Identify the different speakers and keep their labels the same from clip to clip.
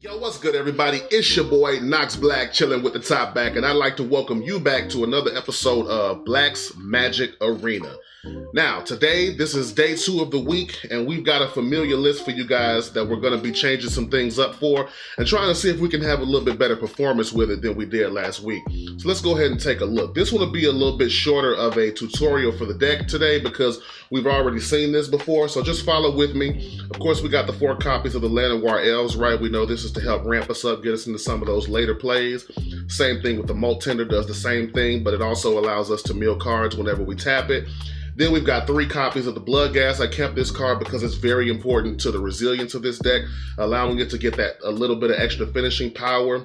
Speaker 1: Yo, what's good, everybody? It's your boy Nox Black, chilling with the top back, and I'd like to welcome you back to another episode of Black's Magic Arena. Now, today, this is day 2 of the week, and we've got a familiar list for you guys that we're going to be changing some things up for and trying to see if we can have a little bit better performance with it than we did last week. So let's go ahead and take a look. This one will be a little bit shorter of a tutorial for the deck today because we've already seen this before, so just follow with me. Of course, we got the 4 copies of the Llanowar Elves, right? We know this is to help ramp us up, get us into some of those later plays. Same thing with the Molt Tender, does the same thing, but it also allows us to mill cards whenever we tap it. Then we've got 3 copies of the Bloodghast. I kept this card because it's very important to the resilience of this deck, allowing it to get that a little bit of extra finishing power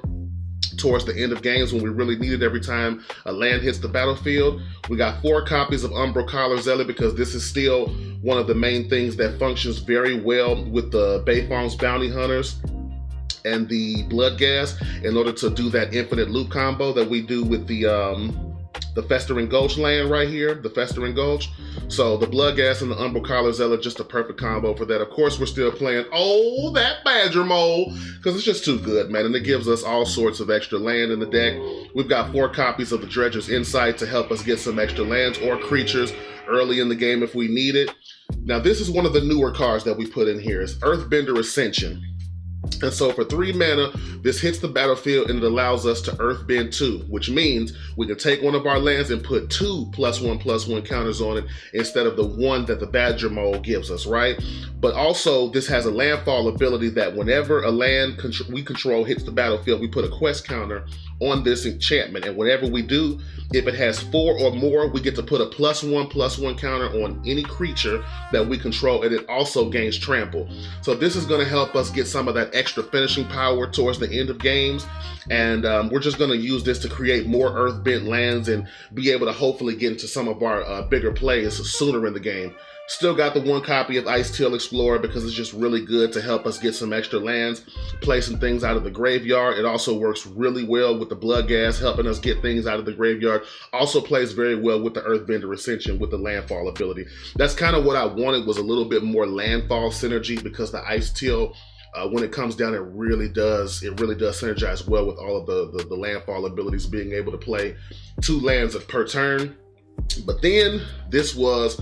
Speaker 1: towards the end of games when we really need it every time a land hits the battlefield. We got 4 copies of Umbral Collar Zealot because this is still one of the main things that functions very well with the Bayfong's Bounty Hunters and the Bloodghast in order to do that infinite loop combo that we do with the Festering Gulch land right here, the Festering Gulch. So the Bloodghast and the Umbral Collar Zealot, just a perfect combo for that. Of course, we're still playing, that BadgerMole, because it's just too good, man, and it gives us all sorts of extra land in the deck. We've got 4 copies of the Dredger's Insight to help us get some extra lands or creatures early in the game if we need it. Now, this is one of the newer cards that we put in here. It's Earthbender Ascension. And so for 3 mana, this hits the battlefield and it allows us to Earthbend 2, which means we can take one of our lands and put 2 +1/+1 counters on it instead of the 1 that the BadgerMole gives us, right? But also, this has a landfall ability that whenever a land we control hits the battlefield, we put a quest counter on this enchantment. And whatever we do, if it has 4 or more, we get to put a +1/+1 counter on any creature that we control, and it also gains trample. So this is going to help us get some of that extra finishing power towards the end of games, and we're just going to use this to create more Earthbent lands and be able to hopefully get into some of our bigger plays sooner in the game. Still got the 1 copy of Ice-Tail Explorer because it's just really good to help us get some extra lands, play some things out of the graveyard. It also works really well with the Bloodghast, helping us get things out of the graveyard. Also plays very well with the Earthbender Ascension with the landfall ability. That's kind of what I wanted, was a little bit more landfall synergy, because the Ice-Tail, when it comes down, it really does synergize well with all of the landfall abilities, being able to play 2 lands per turn. But then this was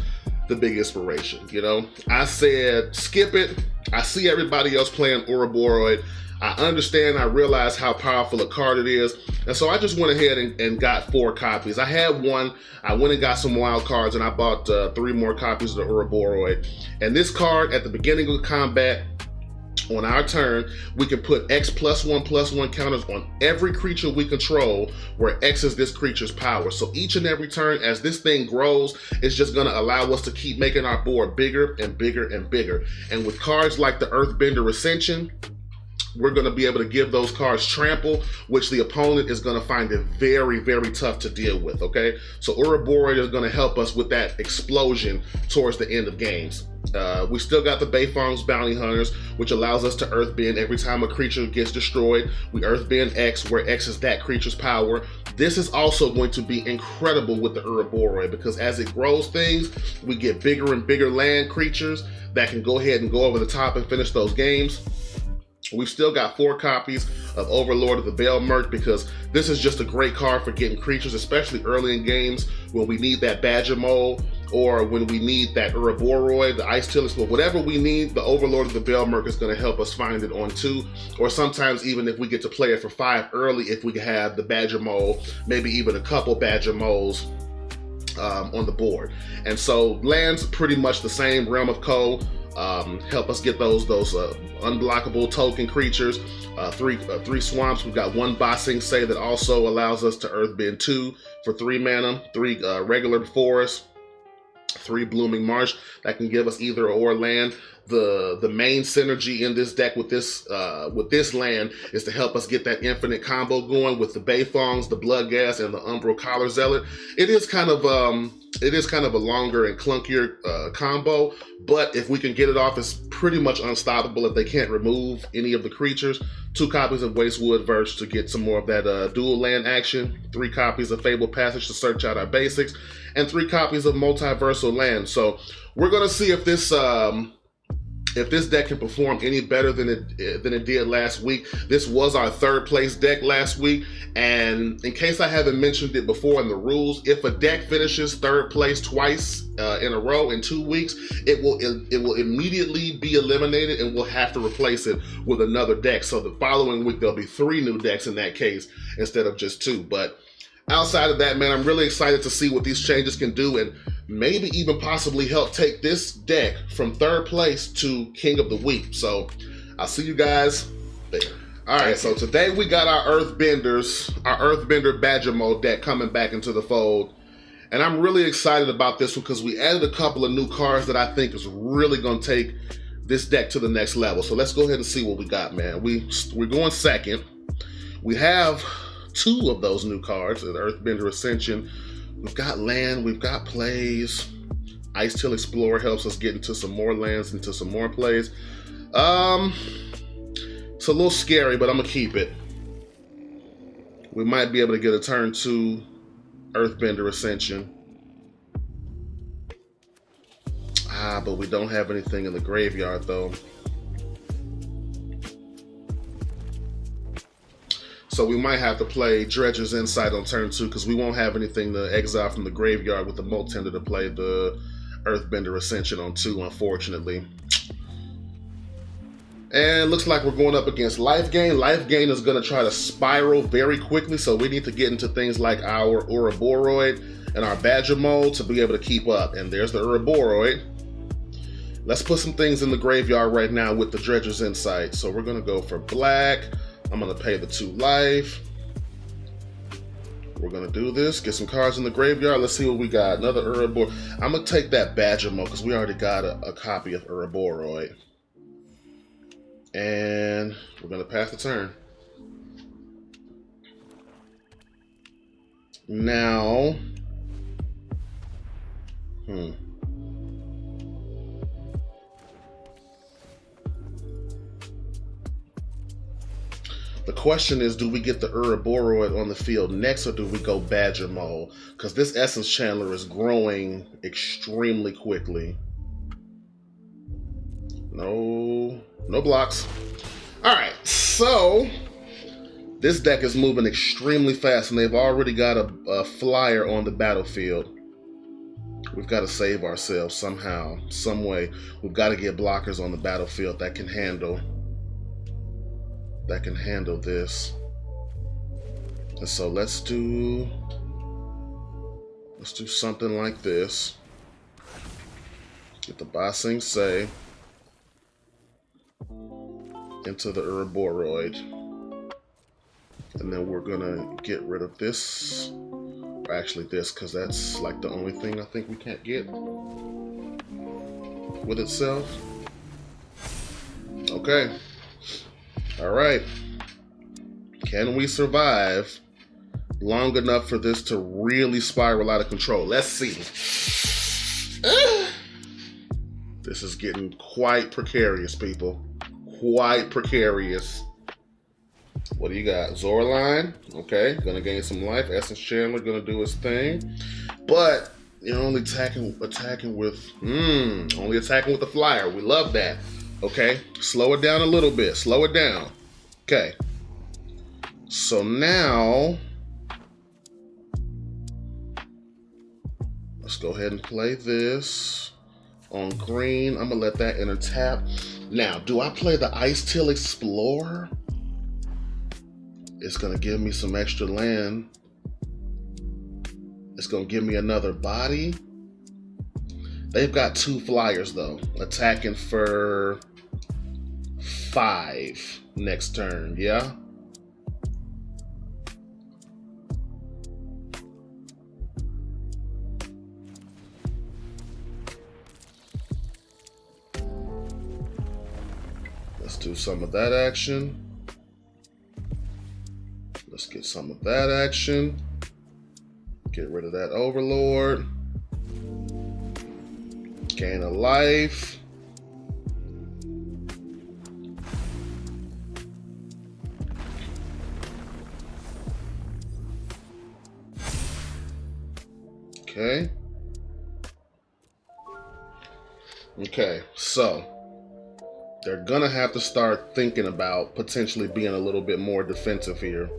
Speaker 1: the big inspiration, you know? I said, skip it. I see everybody else playing Ouroboros. I understand, I realize how powerful a card it is. And so I just went ahead and got 4 copies. I had 1, I went and got some wild cards, and I bought 3 more copies of the Ouroboros. And this card, at the beginning of combat, on our turn, we can put X +1/+1 counters on every creature we control, where X is this creature's power. So each and every turn, as this thing grows, it's just going to allow us to keep making our board bigger and bigger and bigger. And with cards like the Earthbender Ascension, we're going to be able to give those cards trample, which the opponent is going to find it very, very tough to deal with, okay? So Ouroboros is going to help us with that explosion towards the end of games. We still got the Bayfong's Bounty Hunters, which allows us to Earthbend every time a creature gets destroyed. We Earthbend X, where X is that creature's power. This is also going to be incredible with the Ouroboros, because as it grows things, we get bigger and bigger land creatures that can go ahead and go over the top and finish those games. We've still got 4 copies of Overlord of the Veil Merc, because this is just a great card for getting creatures, especially early in games when we need that BadgerMole, or when we need that Ouroboros, the Ice-Tail Explorer, whatever we need, the Overlord of the Veil Merc is going to help us find it on 2, or sometimes even if we get to play it for 5 early, if we have the BadgerMole, maybe even a couple BadgerMoles on the board. And so lands pretty much the same, Realm of Ko, help us get those unblockable token creatures. 3 swamps. We've got 1 Bossing Say that also allows us to Earthbend 2 for 3 mana, 3 regular forest, 3 Blooming Marsh that can give us either or land. The main synergy in this deck with this land is to help us get that infinite combo going with the Bayfongs, the Bloodghast, and the Umbral Collar Zealot. It is kind of a longer and clunkier combo, but if we can get it off, it's pretty much unstoppable if they can't remove any of the creatures. 2 copies of Wastewood Verge to get some more of that dual land action, 3 copies of Fabled Passage to search out our basics, and 3 copies of Multiversal Land. So we're gonna see if this if this deck can perform any better than it did last week. This was our 3rd place deck last week, and in case I haven't mentioned it before in the rules, if a deck finishes 3rd place twice in a row in 2 weeks, it will immediately be eliminated, and we'll have to replace it with another deck. So the following week there'll be 3 new decks in that case instead of just 2. But outside of that, man, I'm really excited to see what these changes can do, and maybe even possibly help take this deck from 3rd place to King of the Week. So I'll see you guys there. All right, so today we got our Earthbender BadgerMole deck coming back into the fold. And I'm really excited about this one because we added a couple of new cards that I think is really going to take this deck to the next level. So let's go ahead and see what we got, man. We're going second. We have 2 of those new cards, the Earthbender Ascension. We've got land, we've got plays. Ice Till Explorer helps us get into some more lands, into some more plays. It's a little scary, but I'm gonna keep it. We might be able to get a turn 2 Earthbender Ascension. But we don't have anything in the graveyard though. So we might have to play Dredger's Insight on turn 2 because we won't have anything to exile from the graveyard with the Moltender to play the Earthbender Ascension on 2, unfortunately. And looks like we're going up against Life Gain. Life Gain is going to try to spiral very quickly, so we need to get into things like our Ouroboros and our BadgerMole to be able to keep up. And there's the Ouroboros. Let's put some things in the graveyard right now with the Dredger's Insight. So we're going to go for black. I'm going to pay the 2 life. We're going to do this. Get some cards in the graveyard. Let's see what we got. Another Ouroboros. I'm going to take that BadgerMole because we already got a copy of Ouroboros. And we're going to pass the turn. Now, the question is, do we get the Ouroboros on the field next, or do we go BadgerMole? Because this Essence Chandler is growing extremely quickly. No blocks. All right, so this deck is moving extremely fast, and they've already got a flyer on the battlefield. We've got to save ourselves somehow, some way. We've got to get blockers on the battlefield that can handle this. And so let's do something like this. Get the Ba Sing Se into the Ouroboros. And then we're gonna get rid of this. Or actually this, because that's like the only thing I think we can't get with itself. Okay. Alright. Can we survive long enough for this to really spiral out of control? Let's see. This is getting quite precarious, people. Quite precarious. What do you got? Zoraline. Okay, gonna gain some life. Essence Chandler gonna do his thing. But you're only attacking with the flyer. We love that. Okay, slow it down a little bit. Slow it down. Okay. So now let's go ahead and play this on green. I'm gonna let that enter tap. Now, do I play the Ice Till Explorer? It's gonna give me some extra land. It's gonna give me another body. They've got 2 flyers though, attacking for 5 next turn, yeah? Let's do some of that action. Let's get some of that action. Get rid of that Overlord. Gain a life. Okay, so They're gonna have to start thinking about potentially being a little bit more defensive here.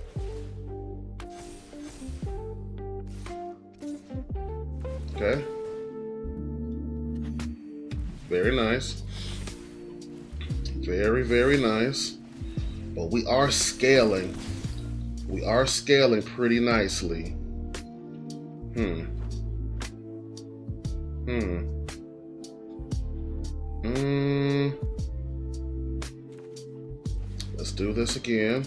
Speaker 1: Okay. Very nice. Very, very nice. But we are scaling. We are scaling pretty nicely. Let's do this again.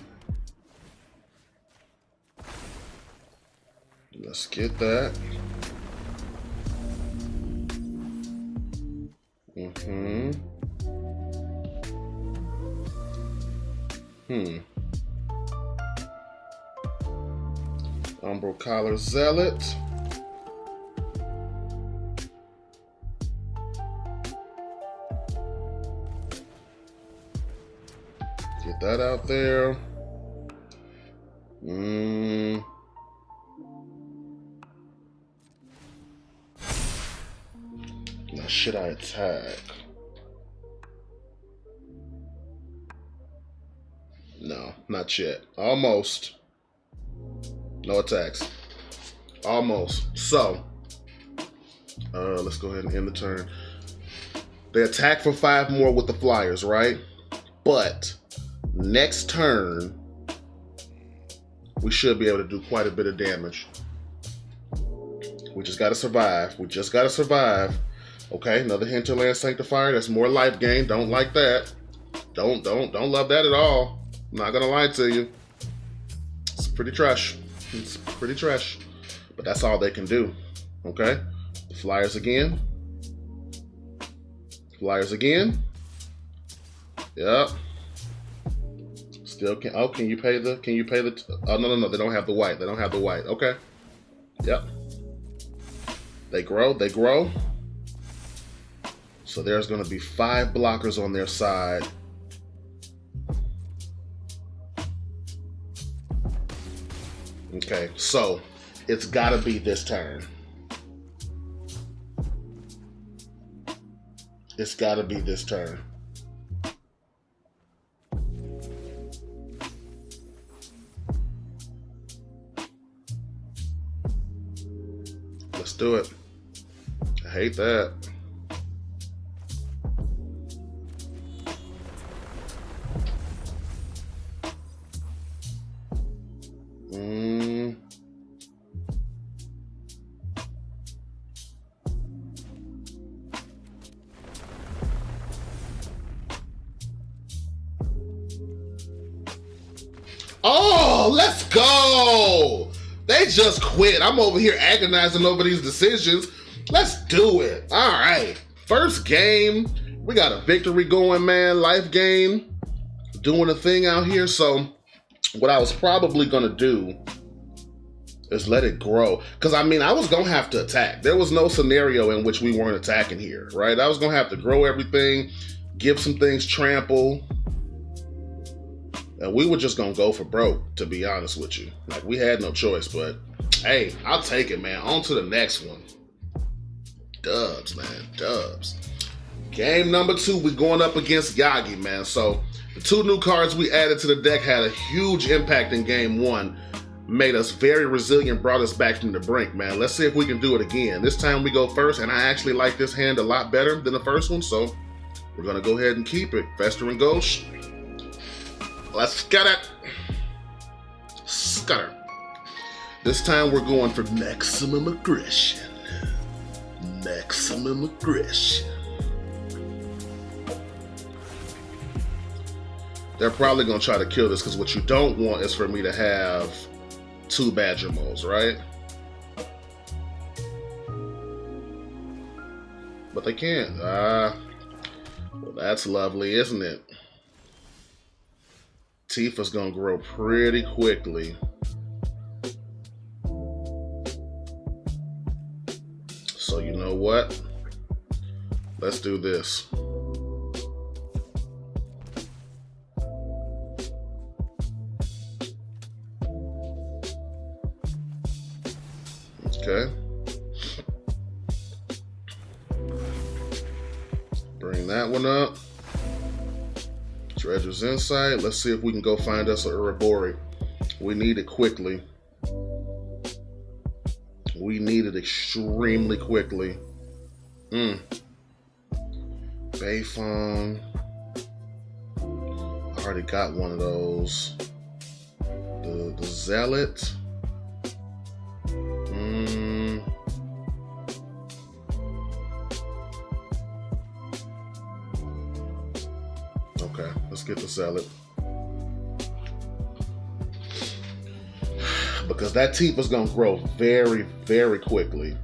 Speaker 1: Let's get that. Umbral Collar Zealot. Get that out there. Now, should I attack? No, not yet. Almost. No attacks. Almost. So, let's go ahead and end the turn. They attack for 5 more with the flyers, right? But next turn, we should be able to do quite a bit of damage. We just gotta survive. We just gotta survive. Okay, another Hinterland Sanctifier. That's more life gain. Don't like that. Don't love that at all. I'm not gonna lie to you. It's pretty trash. It's pretty trash. But that's all they can do. Okay? The flyers again. Flyers again. Yep. Still can. Oh, can you pay the? Oh, no. They don't have the white. They don't have the white. Okay. Yep. They grow. They grow. So there's going to be 5 blockers on their side. Okay, so it's got to be this turn. It's got to be this turn. Let's do it. I hate that. Oh, let's go. They just quit. I'm over here agonizing over these decisions. Let's do it. All right. First game. We got a victory going, man. Life gain. Doing a thing out here. So what I was probably going to do is let it grow. Because, I mean, I was going to have to attack. There was no scenario in which we weren't attacking here, right? I was going to have to grow everything, give some things trample. And we were just going to go for broke, to be honest with you. Like, we had no choice, but hey, I'll take it, man. On to the next one. Dubs, man. Dubs. Game number 2, we're going up against Yagi, man. So, the 2 new cards we added to the deck had a huge impact in game 1. Made us very resilient, brought us back from the brink, man. Let's see if we can do it again. This time we go first, and I actually like this hand a lot better than the first one, so we're going to go ahead and keep it. Festering Ghost. Let's scatter. Scatter. This time we're going for maximum aggression. Maximum aggression. They're probably going to try to kill this because what you don't want is for me to have 2 BadgerMoles, right? But they can't. Well, that's lovely, isn't it? Tifa's gonna grow pretty quickly. So you know what? Let's do this. Okay. Bring that one up. Dredger's Insight. Let's see if we can go find us a Urabori. We need it quickly. We need it extremely quickly. Bayfong. I already got one of those. The Zealot. Okay, let's get the Zealot. Because that Tifa's gonna grow very, very quickly.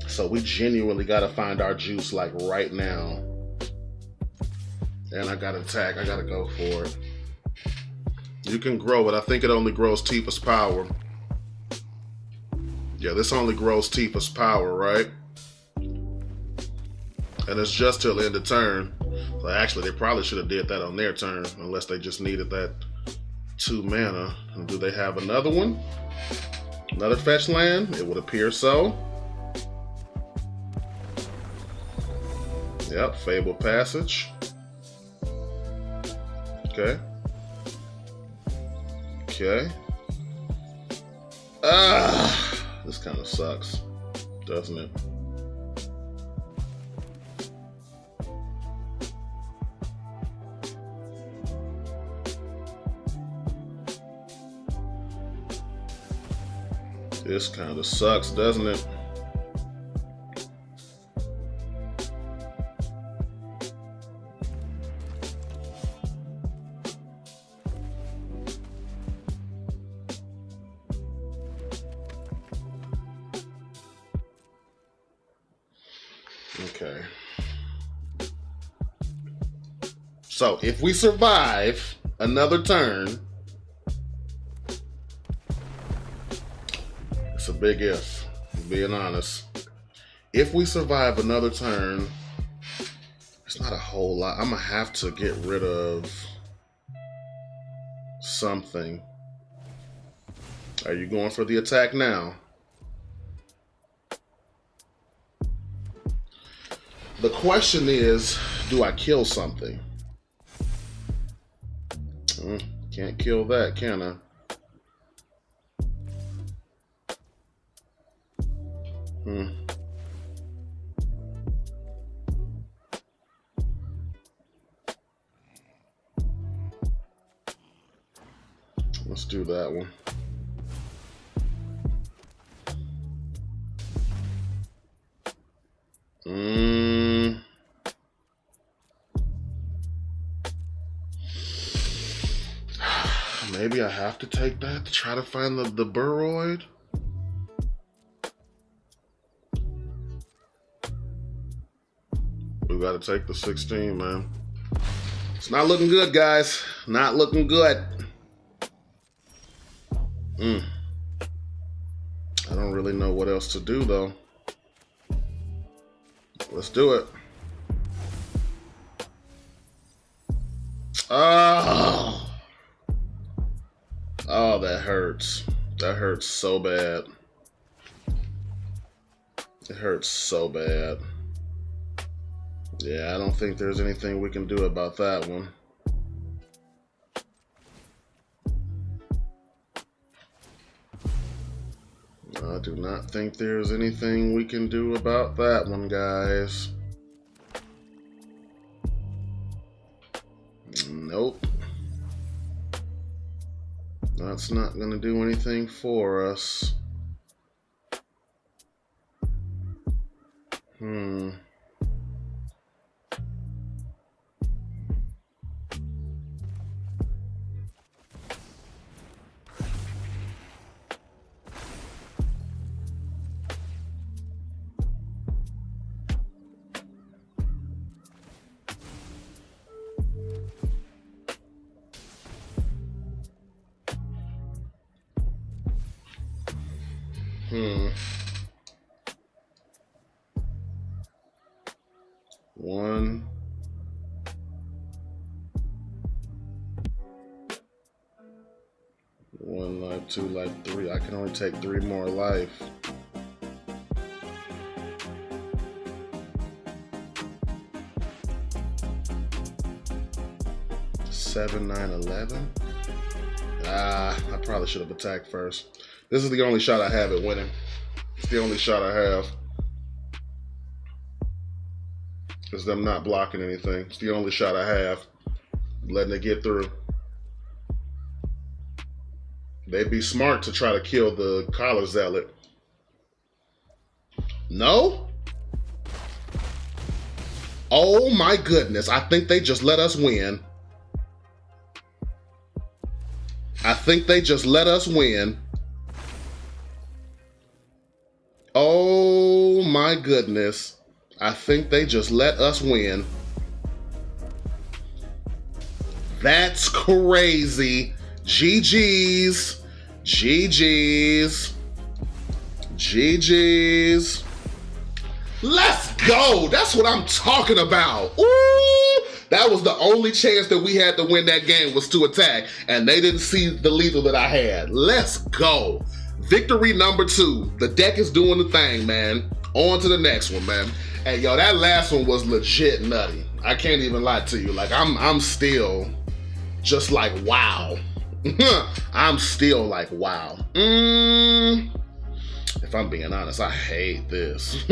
Speaker 1: So we genuinely gotta find our juice like right now. And I gotta attack, I gotta go for it. You can grow it. I think it only grows Tifa's power. Yeah, this only grows Tifa's power, right? And it's just till the end of turn. So actually, they probably should have did that on their turn, unless they just needed that 2 mana. And do they have another one? Another fetch land? It would appear so. Yep, Fabled Passage. Okay. Okay. This kind of sucks, doesn't it? This kind of sucks, doesn't it? Okay. So if we survive another turn, it's a big if, being honest. If we survive another turn, it's not a whole lot. I'm gonna have to get rid of something. Are you going for the attack now? The question is, do I kill something? Can't kill that, can I? Let's do that one. Maybe I have to take that to try to find the Burroid. We gotta take the 16, man. It's not looking good, guys. Not looking good. I don't really know what else to do, though. Let's do it. Oh, that hurts. That hurts so bad. It hurts so bad. Yeah, I don't think there's anything we can do about that one. I do not think there's anything we can do about that one, guys. Nope. That's not going to do anything for us. One. One life, 2 life, 3. I can only take 3 more life. 7, 9, 11. I probably should have attacked first. This is the only shot I have at winning. It's the only shot I have. It's them not blocking anything. It's the only shot I have. Letting it get through. They'd be smart to try to kill the collar zealot. No? Oh my goodness. I think they just let us win. I think they just let us win. Oh my goodness. I think they just let us win. That's crazy. GG's. GG's. GG's. Let's go. That's what I'm talking about. Ooh, that was the only chance that we had to win that game was to attack, and they didn't see the lethal that I had. Let's go. Victory number 2. The deck is doing the thing, man. On to the next one, man. Hey, yo, that last one was legit nutty. I can't even lie to you. Like, I'm still just like, wow. I'm still like, wow. If I'm being honest, I hate this.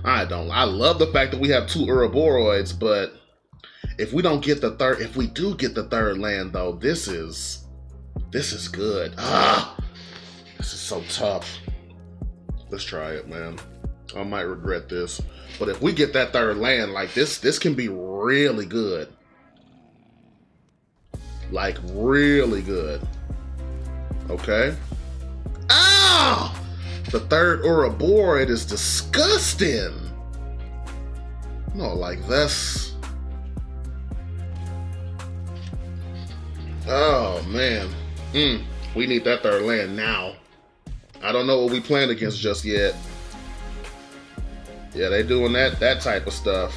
Speaker 1: I don't. I love the fact that we have 2 Ouroboros, but if we don't get the third, if we do get the third land though, this is good. This is so tough. Let's try it, man. I might regret this, but if we get that third land, like this can be really good. Like really good. Okay. Ow! The third Ouroboros is disgusting. No, like this. Oh man. We need that third land now. I don't know what we playing against just yet. Yeah, they doing that type of stuff.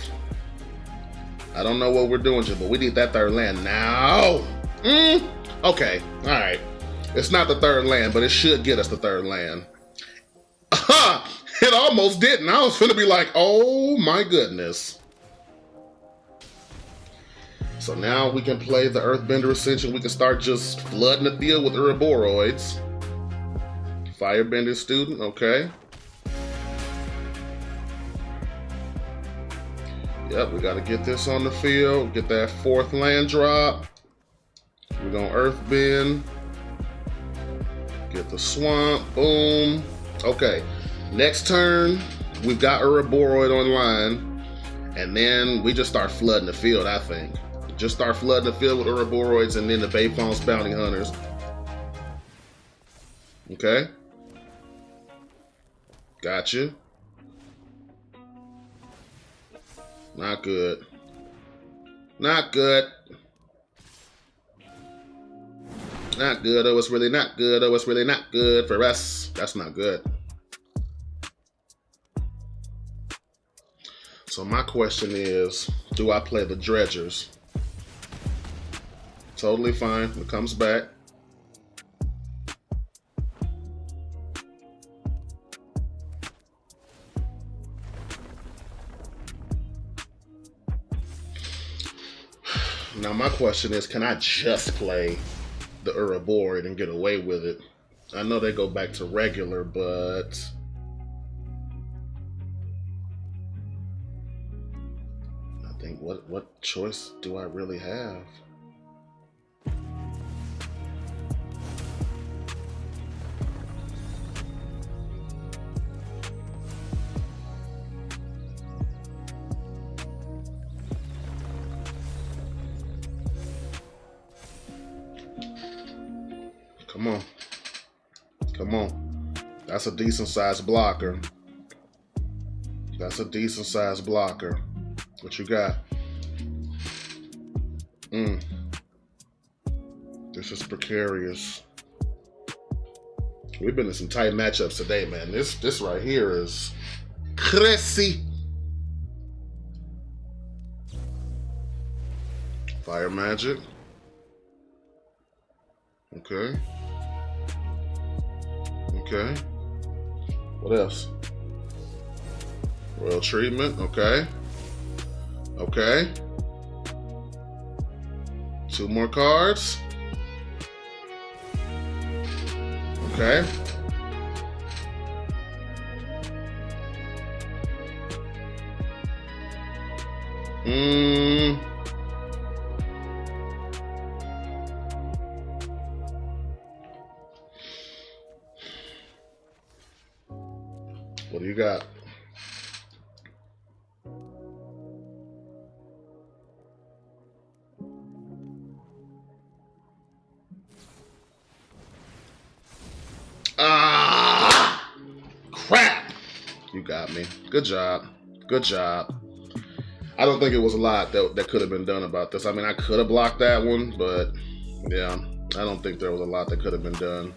Speaker 1: I don't know what we're doing just, but we need that third land now. Okay, all right. It's not the third land, but it should get us the third land. It almost didn't. I was finna be like, oh my goodness. So now we can play the Earthbender Ascension. We can start just flooding the field with Ouroboros. Firebender student, okay. Yep, we gotta get this on the field. Get that 4th land drop. We're gonna Earthbend. Get the swamp, boom. Okay, next turn, we've got Ouroboros online, and then we just start flooding the field, I think. Just start flooding the field with Ouroboros and then the Bayfon's Bounty Hunters. Okay. Gotcha. Not good. Not good. Not good. Oh, it's really not good. Oh, it's really not good for us. That's not good. So my question is, do I play the Dredgers? Totally fine. It comes back. Now my question is, can I just play the Ouroboros and get away with it? I know they go back to regular, but I think what choice do I really have? Come on. Come on. That's a decent sized blocker. That's a decent sized blocker. What you got? This is precarious. We've been in some tight matchups today, man. This right here is crazy. Fire magic. Okay. Okay. What else? Royal treatment. Okay. Okay. 2 more cards. Okay. What do you got? Ah, crap. You got me. Good job. Good job. I don't think it was a lot that could have been done about this. I mean, I could have blocked that one, but yeah, I don't think there was a lot that could have been done.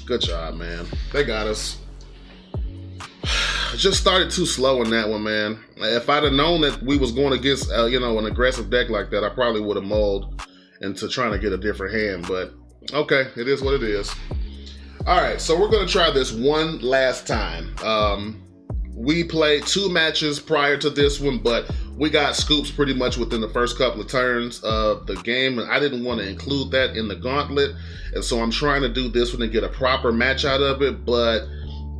Speaker 1: Good job, man. They got us. Just started too slow in that one, man. If I'd have known that we was going against, you know, an aggressive deck like that, I probably would have mulled into trying to get a different hand. But okay, it is what it is. All right, so we're going to try this one last time. We played 2 matches prior to this one, but we got scoops pretty much within the first couple of turns of the game, and I didn't want to include that in the gauntlet, and so I'm trying to do this one and get a proper match out of it. But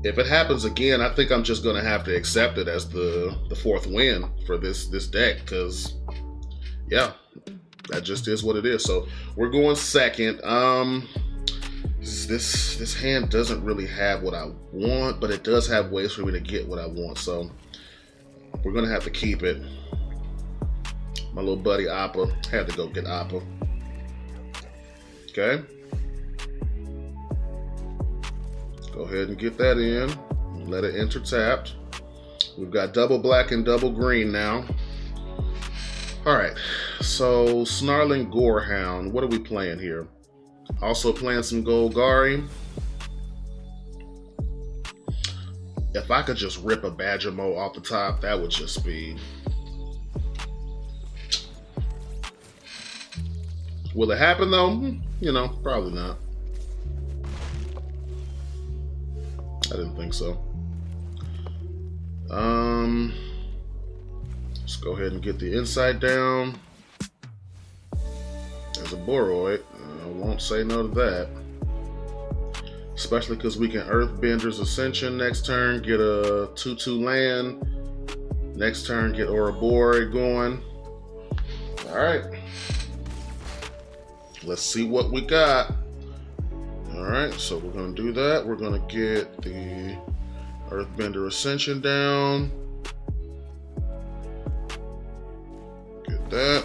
Speaker 1: if it happens again, I think I'm just going to have to accept it as the 4th win for this deck, because yeah, that just is what it is. So we're going second. This hand doesn't really have what I want, but it does have ways for me to get what I want, so we're gonna have to keep it. My little buddy Appa had to go get Appa. Okay, go ahead and get that in. Let it enter tapped. We've got double black and double green now. All right, so Snarling Gorehound. What are we playing here? Also playing some Golgari. If I could just rip a BadgerMole off the top, that would just be... Will it happen though? You know, probably not. I didn't think so. Let's go ahead and get the inside down. There's a Boroid. I won't say no to that. Especially because we can Earthbender's Ascension next turn, get a 2/2 land. Next turn, get Ouroboros going. Alright. Let's see what we got. Alright, so we're going to do that. We're going to get the Earthbender Ascension down. Get that.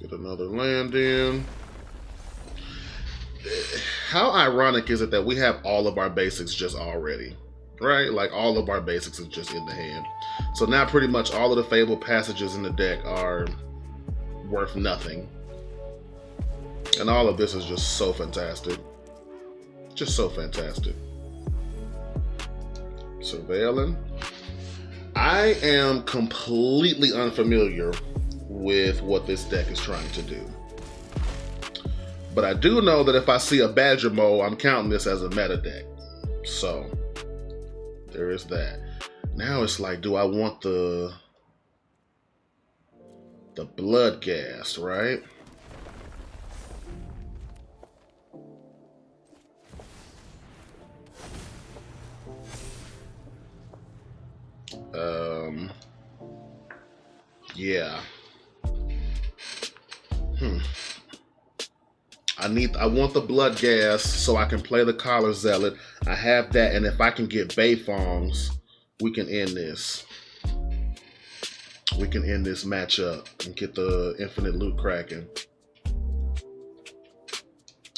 Speaker 1: Get another land in. How ironic is it that we have all of our basics just already, right? Like all of our basics is just in the hand. So now pretty much all of the Fable passages in the deck are worth nothing. And all of this is just so fantastic. Just so fantastic. Surveilling. I am completely unfamiliar with what this deck is trying to do. But I do know that if I see a BadgerMole, I'm counting this as a meta deck. So, there is that. Now it's like, do I want the blood gas, right? Yeah. I want the blood gas so I can play the Collar Zealot. I have that, and if I can get Bayfongs, we can end this. We can end this matchup and get the Infinite Loot cracking.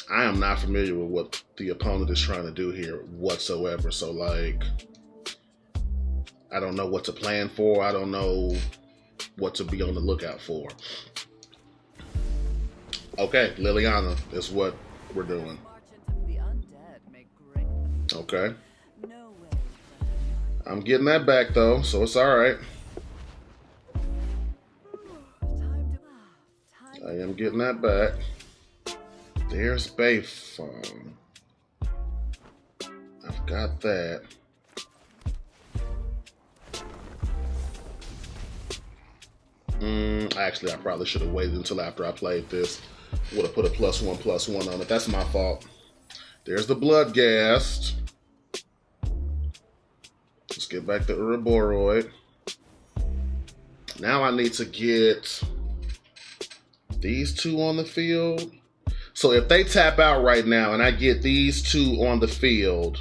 Speaker 1: I am not familiar with what the opponent is trying to do here whatsoever. So, like, I don't know what to plan for. I don't know what to be on the lookout for. Okay, Liliana is what we're doing. Okay. I'm getting that back though, so it's alright. I am getting that back. There's Bayfong. I've got that. Actually, I probably should have waited until after I played this. Would have put a +1/+1 on it. That's my fault. There's the Bloodghast. Let's get back to Ouroboros. Now I need to get these two on the field. So if they tap out right now and I get these two on the field,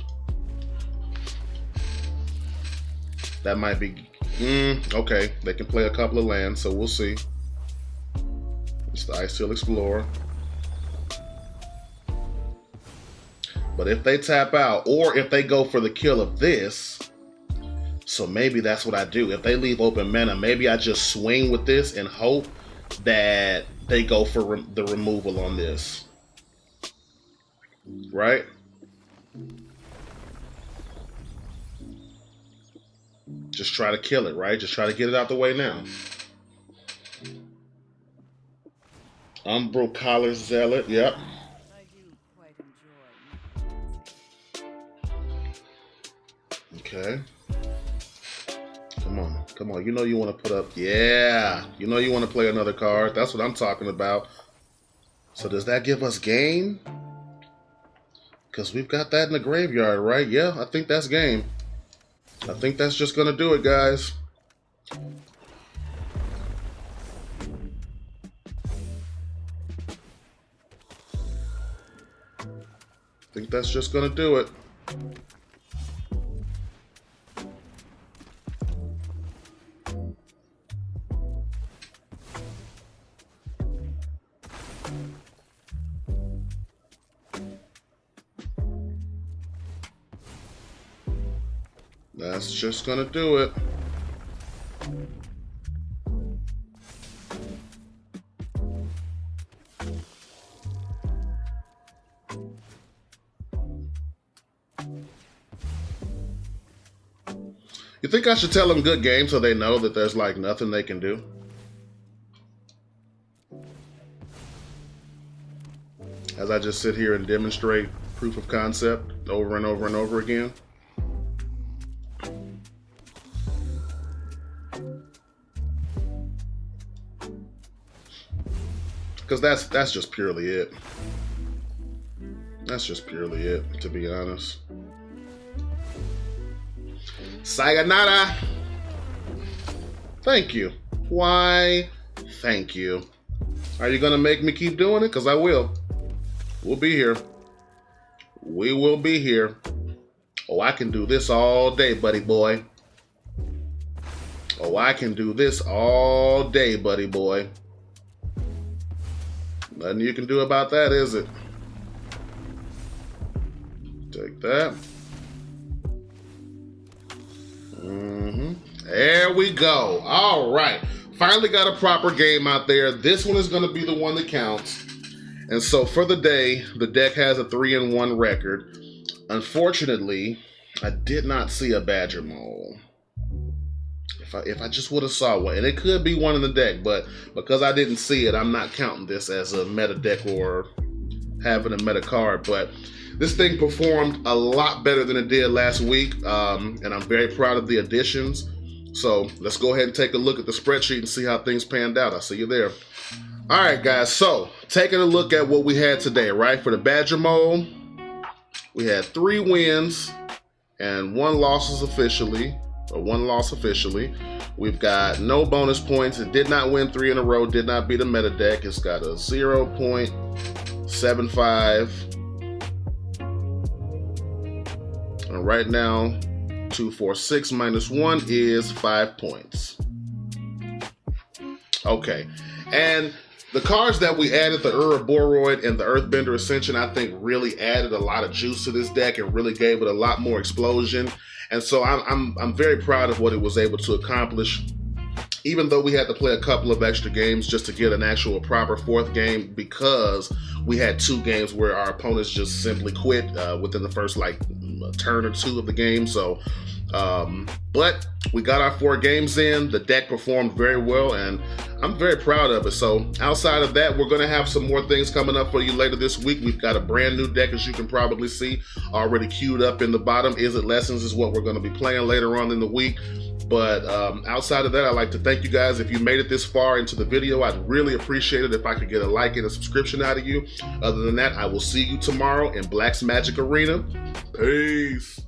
Speaker 1: that might be... okay, they can play a couple of lands, so we'll see. It's the Icehill Explorer. But if they tap out, or if they go for the kill of this, so maybe that's what I do. If they leave open mana, maybe I just swing with this and hope that they go for the removal on this. Right? Just try to kill it, right? Just try to get it out the way now. Umbral Collar Zealot, yep. Okay. Come on, come on. You know you want to put up, yeah. You know you want to play another card. That's what I'm talking about. So does that give us game? Because we've got that in the graveyard, right? Yeah, I think that's game. I think that's just going to do it, guys. I think that's just going to do it. That's just gonna do it. You think I should tell them good game so they know that there's like nothing they can do? As I just sit here and demonstrate proof of concept over and over and over again. Because that's just purely it. That's just purely it, to be honest. Sayonara. Thank you. Why? Thank you. Are you gonna make me keep doing it? Because I will. We'll be here. We will be here. Oh, I can do this all day, buddy boy. Oh, I can do this all day, buddy boy. Nothing you can do about that, is it? Take that. There we go. All right. Finally got a proper game out there. This one is going to be the one that counts. And so for the day, the deck has a 3-1 record. Unfortunately, I did not see a BadgerMole. If I just would have saw one, and it could be one in the deck, but because I didn't see it, I'm not counting this as a meta deck or having a meta card. But this thing performed a lot better than it did last week, and I'm very proud of the additions. So let's go ahead and take a look at the spreadsheet and see how things panned out. I'll see you there. All right, guys, so taking a look at what we had today, right? For the BadgerMole, we had 3 wins and 1 loss officially. We've got no bonus points. It did not win 3 in a row, did not beat a meta deck. It's got a 0.75. And right now, 2, 4, 6 minus 1 is 5 points. Okay, and the cards that we added, the Ouroboros and the Earthbender Ascension, I think really added a lot of juice to this deck and really gave it a lot more explosion. And so I'm very proud of what it was able to accomplish, even though we had to play a couple of extra games just to get an actual proper 4th game, because we had 2 games where our opponents just simply quit within the first like turn or 2 of the game. So, but we got our 4 games in. The deck performed very well, and I'm very proud of it. So outside of that, we're going to have some more things coming up for you later this week. We've got a brand new deck, as you can probably see, already queued up in the bottom. Is It Lessons is what we're going to be playing later on in the week. But outside of that, I'd like to thank you guys. If you made it this far into the video, I'd really appreciate it if I could get a like and a subscription out of you. Other than that, I will see you tomorrow in Black's Magic Arena. Peace.